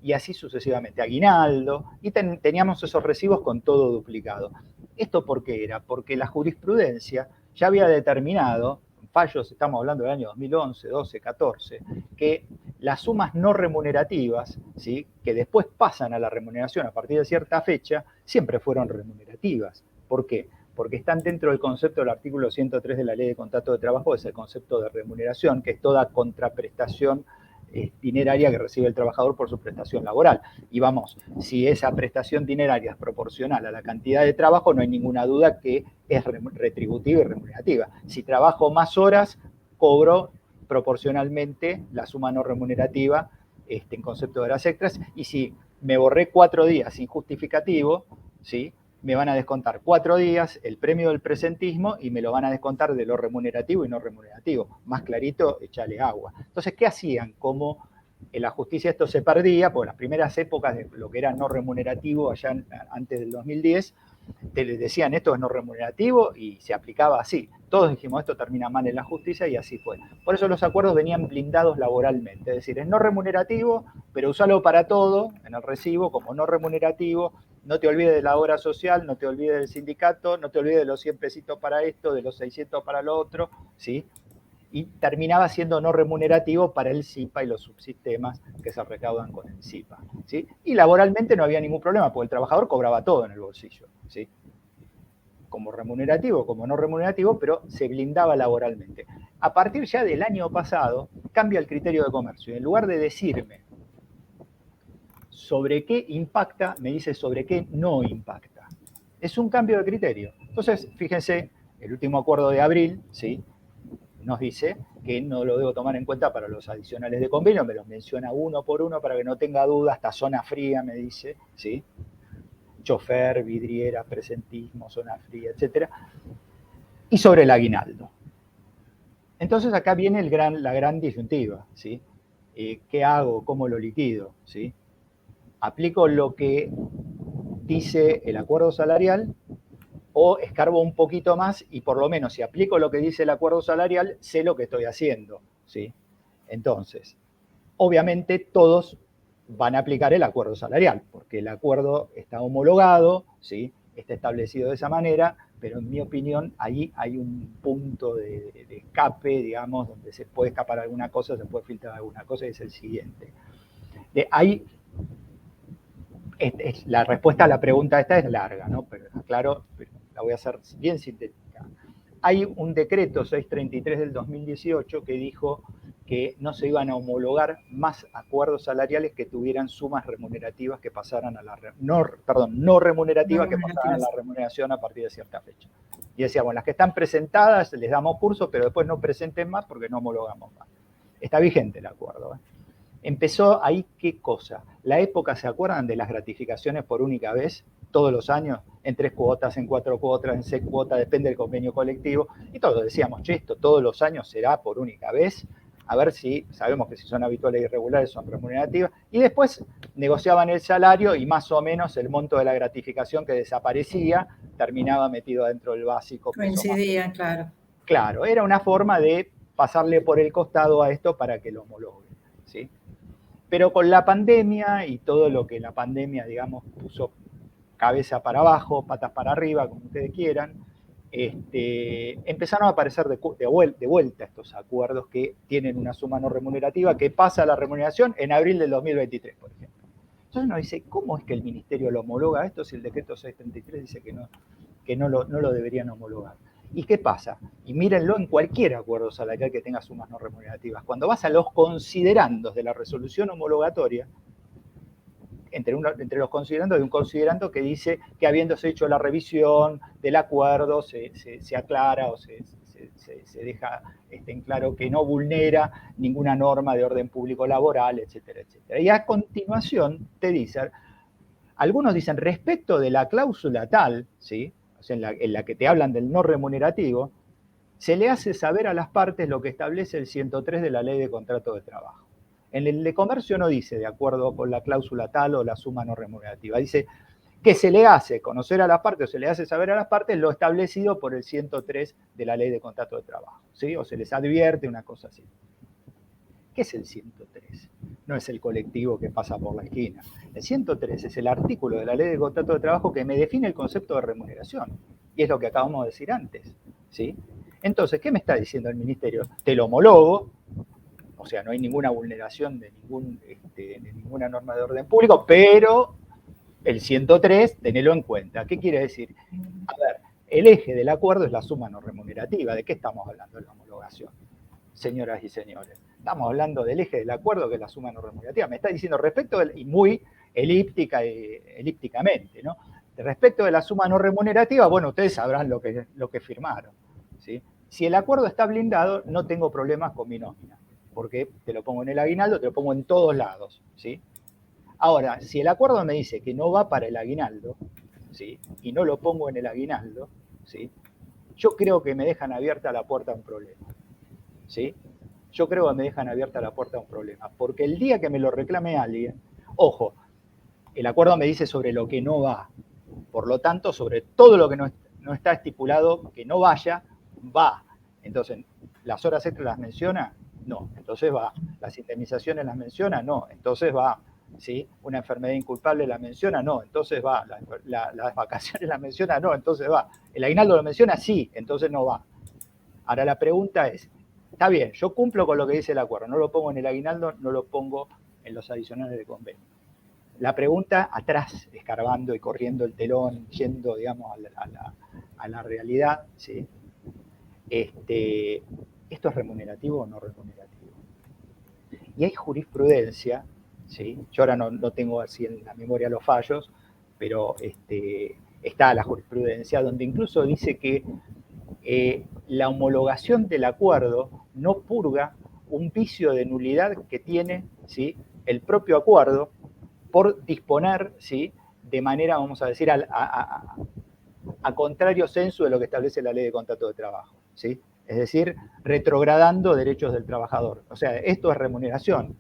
y así sucesivamente, aguinaldo, y teníamos esos recibos con todo duplicado. ¿Esto por qué era? Porque la jurisprudencia ya había determinado, fallos, estamos hablando del año 2011, 12, 14, que las sumas no remunerativas, ¿sí?, que después pasan a la remuneración a partir de cierta fecha, siempre fueron remunerativas. ¿Por qué? Porque están dentro del concepto del artículo 103 de la Ley de Contrato de Trabajo, es el concepto de remuneración, que es toda contraprestación dineraria que recibe el trabajador por su prestación laboral. Y vamos, si esa prestación dineraria es proporcional a la cantidad de trabajo, no hay ninguna duda que es retributiva y remunerativa. Si trabajo más horas, cobro proporcionalmente la suma no remunerativa en concepto de horas extras, y si me borré 4 días sin justificativo, ¿sí?, me van a descontar 4 días el premio del presentismo y me lo van a descontar de lo remunerativo y no remunerativo. Más clarito, echale agua. Entonces, ¿qué hacían? Como en la justicia esto se perdía, porque las primeras épocas de lo que era no remunerativo, allá antes del 2010, te les decían esto es no remunerativo y se aplicaba así. Todos dijimos esto termina mal en la justicia y así fue. Por eso los acuerdos venían blindados laboralmente, es decir, es no remunerativo, pero usalo para todo en el recibo como no remunerativo. No te olvides de la obra social, no te olvides del sindicato, no te olvides de los 100 pesitos para esto, de los 600 para lo otro, ¿sí? Y terminaba siendo no remunerativo para el SIPA y los subsistemas que se recaudan con el SIPA, ¿sí? Y laboralmente no había ningún problema, porque el trabajador cobraba todo en el bolsillo, ¿sí? Como remunerativo, como no remunerativo, pero se blindaba laboralmente. A partir ya del año pasado, cambia el criterio de comercio. En lugar de decirme sobre qué impacta, me dice sobre qué no impacta. Es un cambio de criterio. Entonces, fíjense, el último acuerdo de abril, ¿sí?, nos dice que no lo debo tomar en cuenta para los adicionales de convenio, me los menciona uno por uno para que no tenga duda, hasta zona fría me dice, ¿sí? Chofer, vidriera, presentismo, zona fría, etc. Y sobre el aguinaldo. Entonces acá viene la gran disyuntiva, ¿sí? ¿Qué hago? ¿Cómo lo liquido? ¿Sí? ¿Aplico lo que dice el acuerdo salarial o escarbo un poquito más y por lo menos si aplico lo que dice el acuerdo salarial, sé lo que estoy haciendo, ¿sí? Entonces, obviamente todos van a aplicar el acuerdo salarial, porque el acuerdo está homologado, ¿sí?, está establecido de esa manera, pero en mi opinión ahí hay un punto de escape, digamos, donde se puede escapar alguna cosa, se puede filtrar alguna cosa, y es el siguiente. La respuesta a la pregunta esta es larga, ¿no? Pero claro, la voy a hacer bien sintética. Hay un decreto 633 del 2018 que dijo que no se iban a homologar más acuerdos salariales que tuvieran sumas remunerativas que pasaran a la no remunerativas que pasaran a la remuneración a partir de cierta fecha. Y decíamos, las que están presentadas les damos curso, pero después no presenten más porque no homologamos más. Está vigente el acuerdo, ¿eh? Empezó ahí, ¿qué cosa? La época, ¿se acuerdan de las gratificaciones por única vez? Todos los años, en 3 cuotas, en 4 cuotas, en 6 cuotas, depende del convenio colectivo. Y todos decíamos, che, esto todos los años será por única vez. A ver si, sabemos que si son habituales e irregulares son remunerativas. Y después negociaban el salario y más o menos el monto de la gratificación que desaparecía terminaba metido dentro del básico. Coincidía, claro. Claro, era una forma de pasarle por el costado a esto para que lo homologuen, ¿sí? Pero con la pandemia y todo lo que la pandemia, digamos, puso cabeza para abajo, patas para arriba, como ustedes quieran, empezaron a aparecer de vuelta estos acuerdos que tienen una suma no remunerativa que pasa a la remuneración en abril del 2023, por ejemplo. Entonces uno dice, ¿cómo es que el ministerio lo homologa esto si el decreto 633 dice que no lo deberían homologar? ¿Y qué pasa? Y mírenlo en cualquier acuerdo salarial que tenga sumas no remunerativas. Cuando vas a los considerandos de la resolución homologatoria, entre los considerandos hay un considerando que dice que habiéndose hecho la revisión del acuerdo se aclara o se deja en claro que no vulnera ninguna norma de orden público laboral, etcétera, etcétera. Y a continuación te dicen, algunos dicen respecto de la cláusula tal, ¿sí?, o sea, en la que te hablan del no remunerativo, se le hace saber a las partes lo que establece el 103 de la Ley de Contrato de Trabajo. En el de comercio no dice de acuerdo con la cláusula tal o la suma no remunerativa, dice que se le hace conocer a las partes o se le hace saber a las partes lo establecido por el 103 de la Ley de Contrato de Trabajo, ¿sí? O se les advierte una cosa así. ¿Qué es el 103? No es el colectivo que pasa por la esquina. El 103 es el artículo de la Ley de Contrato de Trabajo que me define el concepto de remuneración. Y es lo que acabamos de decir antes, ¿sí? Entonces, ¿qué me está diciendo el ministerio? Te lo homologo, o sea, no hay ninguna vulneración de ninguna norma de orden público, pero el 103, tenelo en cuenta. ¿Qué quiere decir? A ver, el eje del acuerdo es la suma no remunerativa. ¿De qué estamos hablando en la homologación, señoras y señores? Estamos hablando del eje del acuerdo, que es la suma no remunerativa. Me está diciendo respecto, y muy elípticamente, ¿no? Respecto de la suma no remunerativa, bueno, ustedes sabrán lo que firmaron, ¿sí? Si el acuerdo está blindado, no tengo problemas con mi nómina, porque te lo pongo en el aguinaldo, te lo pongo en todos lados, ¿sí? Ahora, si el acuerdo me dice que no va para el aguinaldo, ¿sí? Y no lo pongo en el aguinaldo, ¿sí? Yo creo que me dejan abierta la puerta a un problema, ¿sí? Yo creo que me dejan abierta la puerta a un problema, porque el día que me lo reclame alguien, ojo, el acuerdo me dice sobre lo que no va, por lo tanto, sobre todo lo que no está estipulado que no vaya, va. Entonces, ¿las horas extras las menciona? No, entonces va. ¿Las indemnizaciones las menciona? No, entonces va. ¿Sí? ¿Una enfermedad inculpable la menciona? No, entonces va. Las vacaciones las menciona? No, entonces va. ¿El aguinaldo lo menciona? Sí, entonces no va. Ahora la pregunta es, está bien, yo cumplo con lo que dice el acuerdo, no lo pongo en el aguinaldo, no lo pongo en los adicionales de convenio. La pregunta atrás, escarbando y corriendo el telón, yendo, digamos, a la realidad, ¿sí? ¿Esto es remunerativo o no remunerativo? Y hay jurisprudencia, ¿sí? Yo ahora no tengo así en la memoria los fallos, pero está la jurisprudencia donde incluso dice que la homologación del acuerdo no purga un vicio de nulidad que tiene, ¿sí?, el propio acuerdo por disponer, ¿sí?, de manera, vamos a decir, a contrario sensu de lo que establece la ley de contrato de trabajo, ¿sí? Es decir, retrogradando derechos del trabajador. O sea, esto es remuneración.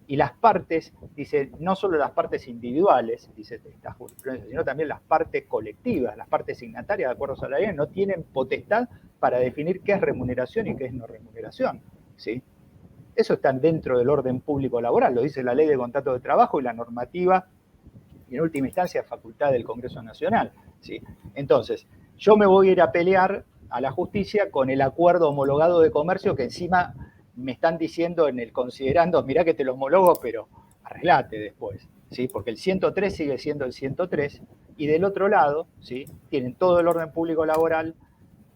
Y las partes, dice, no solo las partes individuales, dice esta jurisprudencia, sino también las partes colectivas, las partes signatarias de acuerdos salariales no tienen potestad para definir qué es remuneración y qué es no remuneración, ¿sí? Eso está dentro del orden público laboral, lo dice la ley de contrato de trabajo y la normativa, y en última instancia facultad del Congreso Nacional, ¿sí? Entonces, yo me voy a ir a pelear a la justicia con el acuerdo homologado de comercio que encima me están diciendo en el considerando, mirá que te lo homologo, pero arreglate después, ¿sí? Porque el 103 sigue siendo el 103 y del otro lado, ¿sí?, tienen todo el orden público laboral.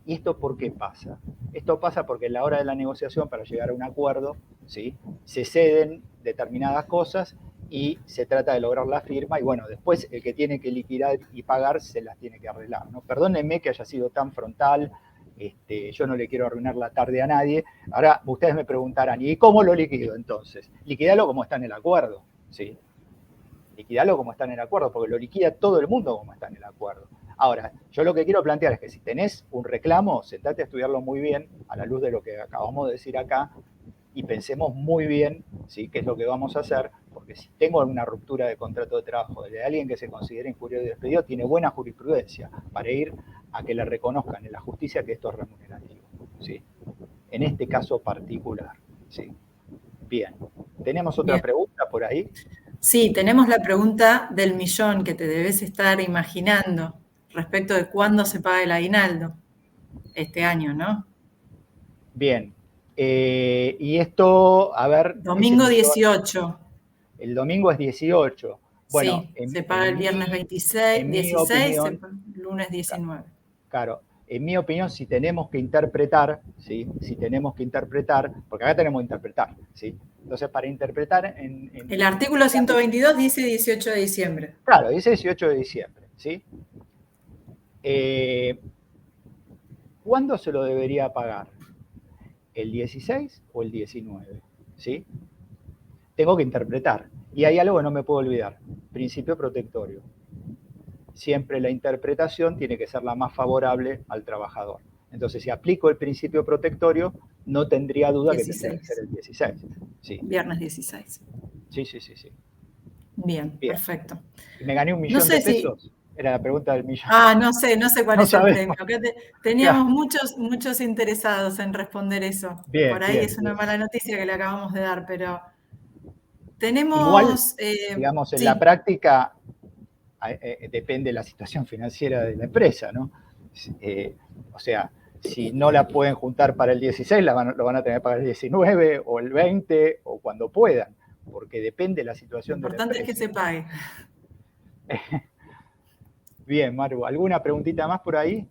¿Y esto por qué pasa? Esto pasa porque en la hora de la negociación, para llegar a un acuerdo, ¿sí?, se ceden determinadas cosas y se trata de lograr la firma, y bueno, después el que tiene que liquidar y pagar se las tiene que arreglar, ¿no? Perdónenme que haya sido tan frontal, yo no le quiero arruinar la tarde a nadie. Ahora ustedes me preguntarán, ¿y cómo lo liquido entonces? Liquidalo como está en el acuerdo, ¿sí? Liquidalo como está en el acuerdo, porque lo liquida todo el mundo como está en el acuerdo. Ahora, yo lo que quiero plantear es que si tenés un reclamo, sentate a estudiarlo muy bien, a la luz de lo que acabamos de decir acá, y pensemos muy bien, ¿sí?, qué es lo que vamos a hacer, porque si tengo alguna ruptura de contrato de trabajo de alguien que se considere injurioso y despedido, tiene buena jurisprudencia para ir a que le reconozcan en la justicia que esto es remunerativo, ¿sí?, en este caso particular, ¿sí? Bien, ¿tenemos otra Bien. pregunta por ahí? Sí, tenemos la pregunta del millón que te debes estar imaginando respecto de cuándo se paga el aguinaldo este año, ¿no? Bien. Y esto, a ver, ese Domingo millón, 18. el domingo es 18. Bueno, Sí, se paga el viernes 26, en mi 16, opinión, lunes 19. claro, en mi opinión, si tenemos que interpretar, ¿sí?, si tenemos que interpretar, porque acá tenemos que interpretar, ¿sí? Entonces, para interpretar El artículo 122 dice 18 de diciembre. claro, dice 18 de diciembre, ¿sí? ¿Cuándo se lo debería pagar? ¿El 16 o el 19? ¿Sí? Tengo que interpretar. Y hay algo que no me puedo olvidar, principio protectorio. Siempre la interpretación tiene que ser la más favorable al trabajador. Entonces, si aplico el principio protectorio, no tendría duda que tendría que ser 16. el 16. Sí, Viernes 16. sí, sí, sí, sí. Bien, Bien. perfecto. ¿Y me gané un No millón de sé si. pesos? Era la pregunta del millón. No sé cuál No es el sabemos. premio. Acá Claro. teníamos muchos interesados en responder eso. Bien, Por ahí bien, es una bien. mala noticia que le acabamos de dar, pero Igual, tenemos. digamos, en la Sí, práctica depende de la situación financiera de la empresa, ¿no? O sea, si no la pueden juntar para el 16, lo van a tener que pagar el 19 o el 20 o cuando puedan, porque depende de la lo situación de la importante es que empresa. se pague. Bien, Maru, ¿alguna preguntita más por ahí?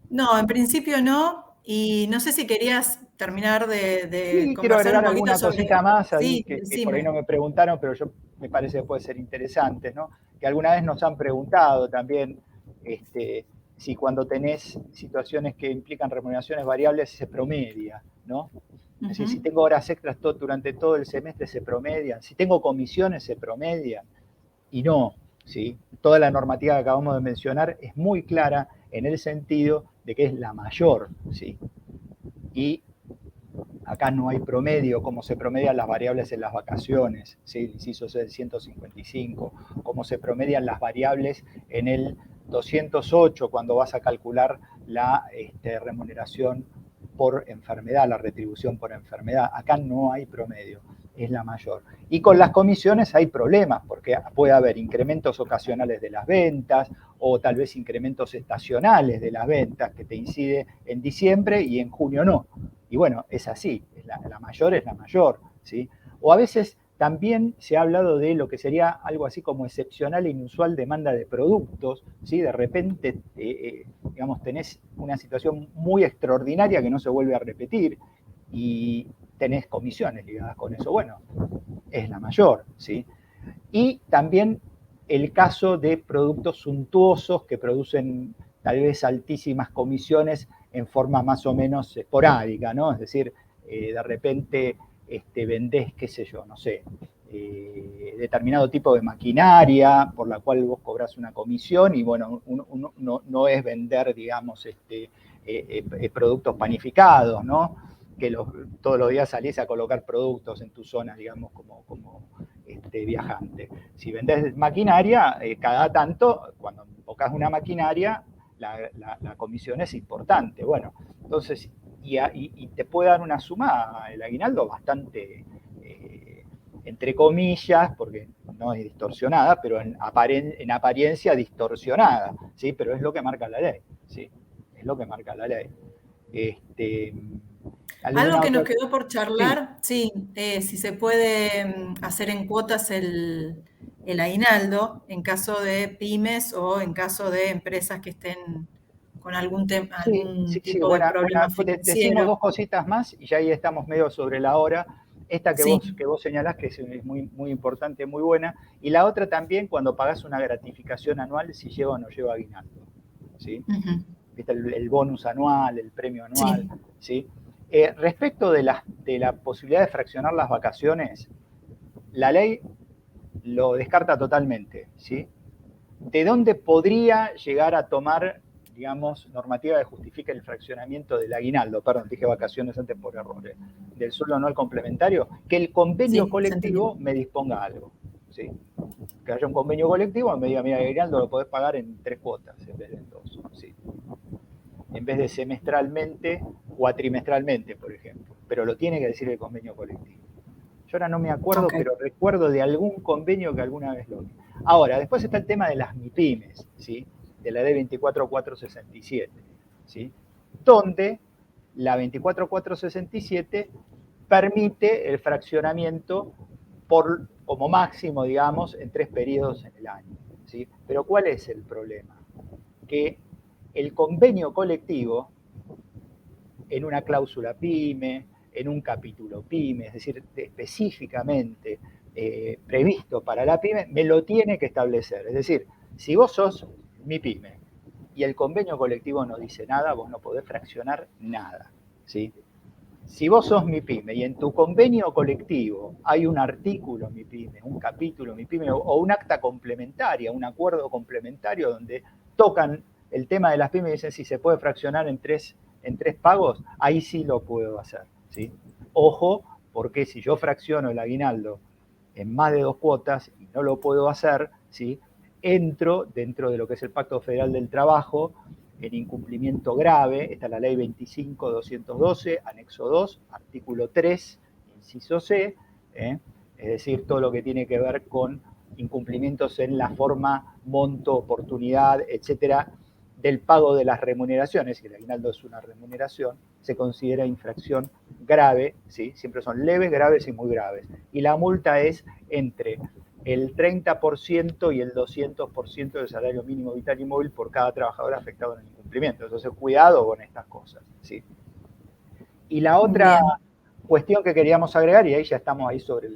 No, en principio no. Y no sé si querías terminar de Sí, quiero conversar un agregar poquito alguna cosita sobre. más ahí Sí, que por ahí no decime. me preguntaron, pero yo me parece que puede ser interesante, ¿no? Que alguna vez nos han preguntado también si cuando tenés situaciones que implican remuneraciones variables se promedia, ¿no? Es decir, si Ujú. tengo horas extras durante todo el semestre se promedian, si tengo comisiones se promedian, y no. ¿sí? Toda la normativa que acabamos de mencionar es muy clara en el sentido de que es la mayor, ¿sí? Y acá no hay promedio, como se promedian las variables en las vacaciones, ¿sí? El inciso C del 155, como se promedian las variables en el 208 cuando vas a calcular la remuneración por enfermedad, la retribución por enfermedad. Acá no hay promedio, es la mayor. Y con las comisiones hay problemas, porque puede haber incrementos ocasionales de las ventas o tal vez incrementos estacionales de las ventas que te incide en diciembre y en junio no. Y bueno, es así, la mayor es la mayor, ¿sí? O a veces también se ha hablado de lo que sería algo así como excepcional e inusual demanda de productos, ¿sí? De repente, digamos, tenés una situación muy extraordinaria que no se vuelve a repetir y tenés comisiones ligadas con eso. Bueno, es la mayor, ¿sí? Y también el caso de productos suntuosos que producen tal vez altísimas comisiones en forma más o menos esporádica, ¿no? Es decir, de repente vendés, qué sé yo, no sé, determinado tipo de maquinaria por la cual vos cobrás una comisión y bueno, no es vender, digamos, productos panificados, ¿no? Que todos los días salís a colocar productos en tu zona, digamos, como viajante. Si vendés maquinaria, cada tanto, cuando enfocás una maquinaria, la comisión es importante. Bueno, entonces, y te puede dar una suma, el aguinaldo, bastante, entre comillas, porque no es distorsionada, pero en apariencia distorsionada, ¿sí? Pero es lo que marca la ley, ¿sí? Es lo que marca la ley. Algo ¿Alguna que nos otra? quedó por Sí, charlar, sí, si se puede hacer en cuotas el aguinaldo en caso de pymes o en caso de empresas que estén con sí, algún sí, sí, tipo de problema decimos financiero. dos cositas más y ya ahí estamos medio sobre la hora. Esta Sí, que vos señalás que es muy, muy importante, muy buena. Y la otra también cuando pagás una gratificación anual, si lleva o no lleva aguinaldo. ¿Sí? ujú, ¿Viste? El bonus anual, el premio anual. sí, ¿Sí? Respecto de la posibilidad de fraccionar las vacaciones, la ley lo descarta totalmente. ¿Sí? ¿De dónde podría llegar a tomar, digamos, normativa que justifique el fraccionamiento del aguinaldo? Perdón, dije vacaciones antes por error, del sueldo anual complementario, que el convenio sí, se entendió. colectivo me disponga algo, ¿sí? Que haya un convenio colectivo y me diga, mira, el aguinaldo lo podés pagar en 3 cuotas en vez de en 2, ¿sí? En vez de semestralmente, cuatrimestralmente, por ejemplo, pero lo tiene que decir el convenio colectivo. Yo ahora no me acuerdo, Ok. pero recuerdo de algún convenio que alguna vez lo vi. Ahora, después está el tema de las MIPIMES, ¿sí? De la ley 24467, ¿sí? Donde la 24467 permite el fraccionamiento como máximo, digamos, en 3 periodos en el año, ¿sí? Pero ¿cuál es el problema? Que el convenio colectivo en una cláusula PYME, en un capítulo PYME, es decir, específicamente previsto para la PYME, me lo tiene que establecer. Es decir, si vos sos mi PYME y el convenio colectivo no dice nada, vos no podés fraccionar nada. ¿Sí? Si vos sos mi pyme y en tu convenio colectivo hay un artículo mi pyme, un capítulo mi pyme o un acta complementaria, un acuerdo complementario donde tocan el tema de las pymes y dicen si se puede fraccionar en tres pagos, ahí sí lo puedo hacer. ¿Sí? Ojo, porque si yo fracciono el aguinaldo en más de 2 cuotas y no lo puedo hacer, ¿sí? Entro dentro de lo que es el Pacto Federal del Trabajo en incumplimiento grave. Está la ley 25.212, anexo 2, artículo 3, inciso C, es decir, todo lo que tiene que ver con incumplimientos en la forma, monto, oportunidad, etcétera, del pago de las remuneraciones, y el aguinaldo es una remuneración, se considera infracción grave, ¿sí? Siempre son leves, graves y muy graves. Y la multa es entre el 30% y el 200% del salario mínimo vital y móvil por cada trabajador afectado en el incumplimiento. Entonces, cuidado con estas cosas, ¿sí? Y la otra Bien, cuestión que queríamos agregar, y ahí ya estamos ahí sobre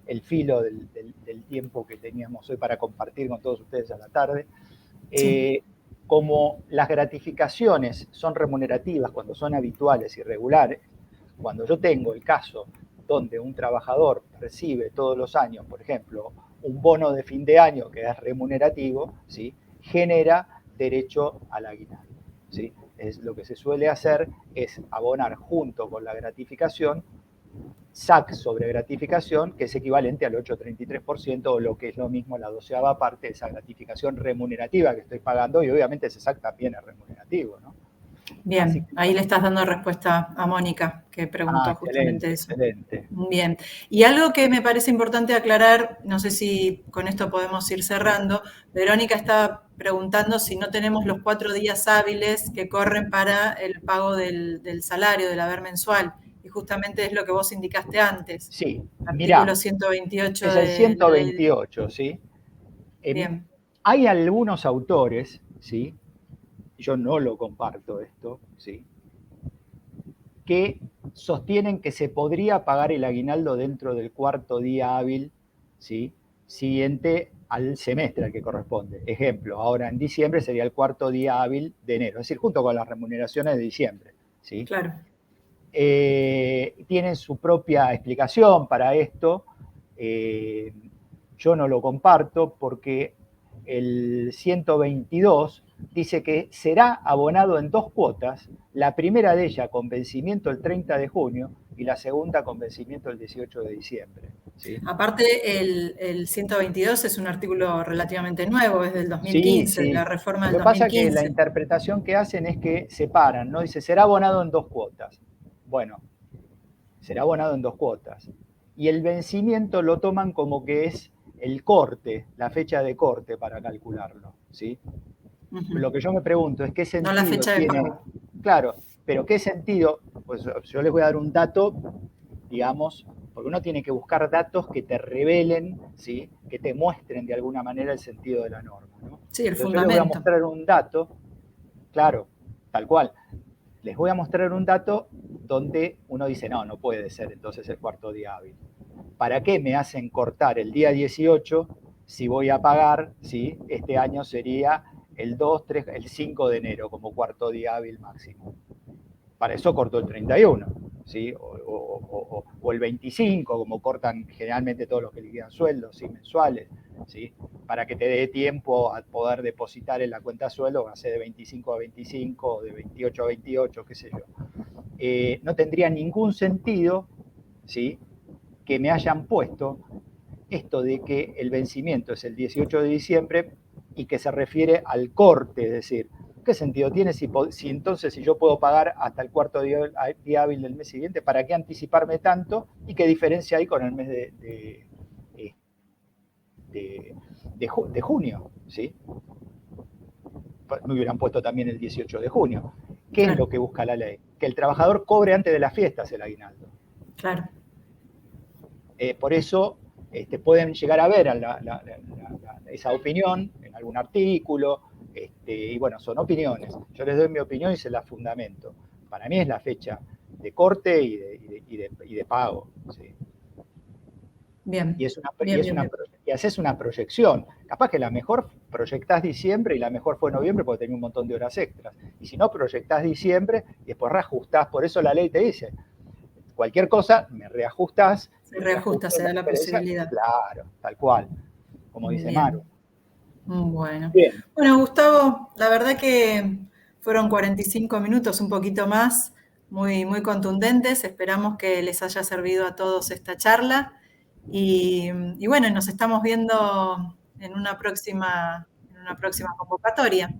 el filo del tiempo que teníamos hoy para compartir con todos ustedes a la tarde, sí, como las gratificaciones son remunerativas cuando son habituales y regulares, cuando yo tengo el caso donde un trabajador recibe todos los años, por ejemplo, un bono de fin de año que es remunerativo, ¿sí? Genera derecho al aguinaldo, ¿sí? Lo que se suele hacer es abonar junto con la gratificación SAC sobre gratificación, que es equivalente al 8,33% o lo que es lo mismo la 12ª parte de esa gratificación remunerativa que estoy pagando, y obviamente ese SAC también es remunerativo, ¿no? Así Bien, que, ahí le estás dando respuesta a Mónica, que preguntó justamente excelente, eso. excelente. Bien, y algo que me parece importante aclarar, no sé si con esto podemos ir cerrando, Verónica está preguntando si no tenemos los 4 días hábiles que corren para el pago del salario, del haber mensual, y justamente es lo que vos indicaste antes, Sí, artículo mirá, 128 es el de la ley. 128, ¿sí? Bien, Hay algunos autores, ¿sí? Yo no lo comparto esto, ¿sí? Que sostienen que se podría pagar el aguinaldo dentro del cuarto día hábil, ¿sí? Siguiente al semestre al que corresponde. Ejemplo, ahora en diciembre sería el cuarto día hábil de enero, es decir, junto con las remuneraciones de diciembre, ¿sí? claro. Tienen su propia explicación para esto. Yo no lo comparto porque el 122 dice que será abonado en 2 cuotas, la primera de ellas con vencimiento el 30 de junio y la segunda con vencimiento el 18 de diciembre. ¿Sí? Aparte, el 122 es un artículo relativamente nuevo, es del Sí, 2015, de la sí. reforma Lo del que pasa es que la 2015. interpretación que hacen es que separan, ¿no? Dice, será abonado en 2 cuotas. Bueno, será abonado en 2 cuotas. Y el vencimiento lo toman como que es el corte, la fecha de corte para calcularlo, ¿sí? Lo que yo me pregunto es qué No la sentido fecha de tiene, pago. claro, pero qué sentido, pues yo les voy a dar un dato, digamos, porque uno tiene que buscar datos que te revelen, ¿sí? Que te muestren de alguna manera el sentido de la norma, ¿no? Sí, el Entonces yo les voy a fundamento. mostrar un dato, claro, tal cual, les voy a mostrar un dato donde uno dice, no, no puede ser entonces el cuarto día hábil. ¿Para qué me hacen cortar el día 18 si voy a pagar, ¿sí? Este año sería el 2, 3, el 5 de enero como cuarto día hábil máximo? Para eso cortó el 31, ¿sí? O el 25, como cortan generalmente todos los que liquidan sueldos, ¿sí? Mensuales, ¿sí? Para que te dé tiempo a poder depositar en la cuenta sueldo, va a ser de 25 a 25, o de 28 a 28, qué sé yo. No tendría ningún sentido, ¿sí? Que me hayan puesto esto de que el vencimiento es el 18 de diciembre y que se refiere al corte, es decir, ¿qué sentido tiene si entonces si yo puedo pagar hasta el cuarto día hábil del mes siguiente? ¿Para qué anticiparme tanto? ¿Y qué diferencia hay con el mes de junio? ¿Sí? Me hubieran puesto también el 18 de junio. ¿Qué es Claro, lo que busca la ley? Que el trabajador cobre antes de las fiestas el aguinaldo. claro. Por eso pueden llegar a ver esa opinión en algún artículo, y bueno, son opiniones. Yo les doy mi opinión y se la fundamento. Para mí es la fecha de corte y de pago. ¿Sí? Y, Bien, es una, y, bien, es bien, una, bien. y haces una proyección. Capaz que la mejor proyectás diciembre y la mejor fue noviembre porque tenía un montón de horas extras. Y si no, proyectás diciembre y después reajustás. Por eso la ley te dice, cualquier cosa, me reajustás Se y reajusta, reajusto se la da la diferencia. posibilidad. Claro, tal cual, como dice Maru. Bien, bueno. Bien, Bueno, Gustavo, la verdad que fueron 45 minutos, un poquito más, muy, muy contundentes. Esperamos que les haya servido a todos esta charla. Y bueno, nos estamos viendo en una próxima convocatoria.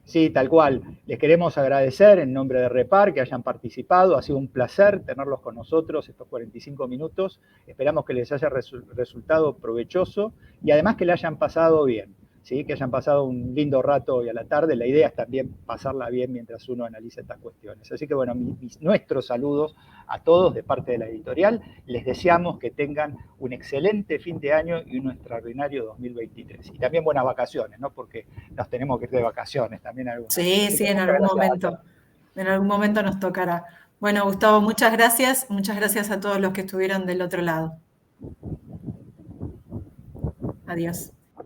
sí, tal cual. Les queremos agradecer en nombre de Repar que hayan participado. Ha sido un placer tenerlos con nosotros estos 45 minutos. Esperamos que les haya resultado provechoso y además que le hayan pasado bien. ¿Sí? Que hayan pasado un lindo rato hoy a la tarde. La idea es también pasarla bien mientras uno analiza estas cuestiones. Así que bueno, nuestros saludos a todos de parte de la editorial. Les deseamos que tengan un excelente fin de año y un extraordinario 2023. Y también buenas vacaciones, ¿no? Porque nos tenemos que ir de vacaciones también alguna vez. Sí, Así sí, que muchas gracias. en algún momento nos tocará. Bueno, Gustavo, muchas gracias a todos los que estuvieron del otro lado. Adiós.